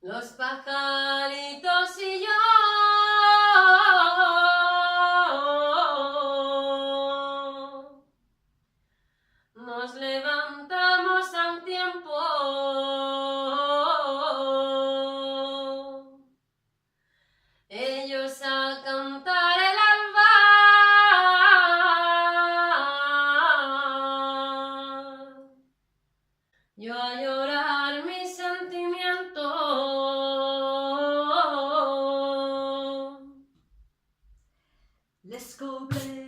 Los pajaritos y yo nos levantamos a un tiempo, ellos a cantar el alba, yo a llorar mis sentimientos. Les couplets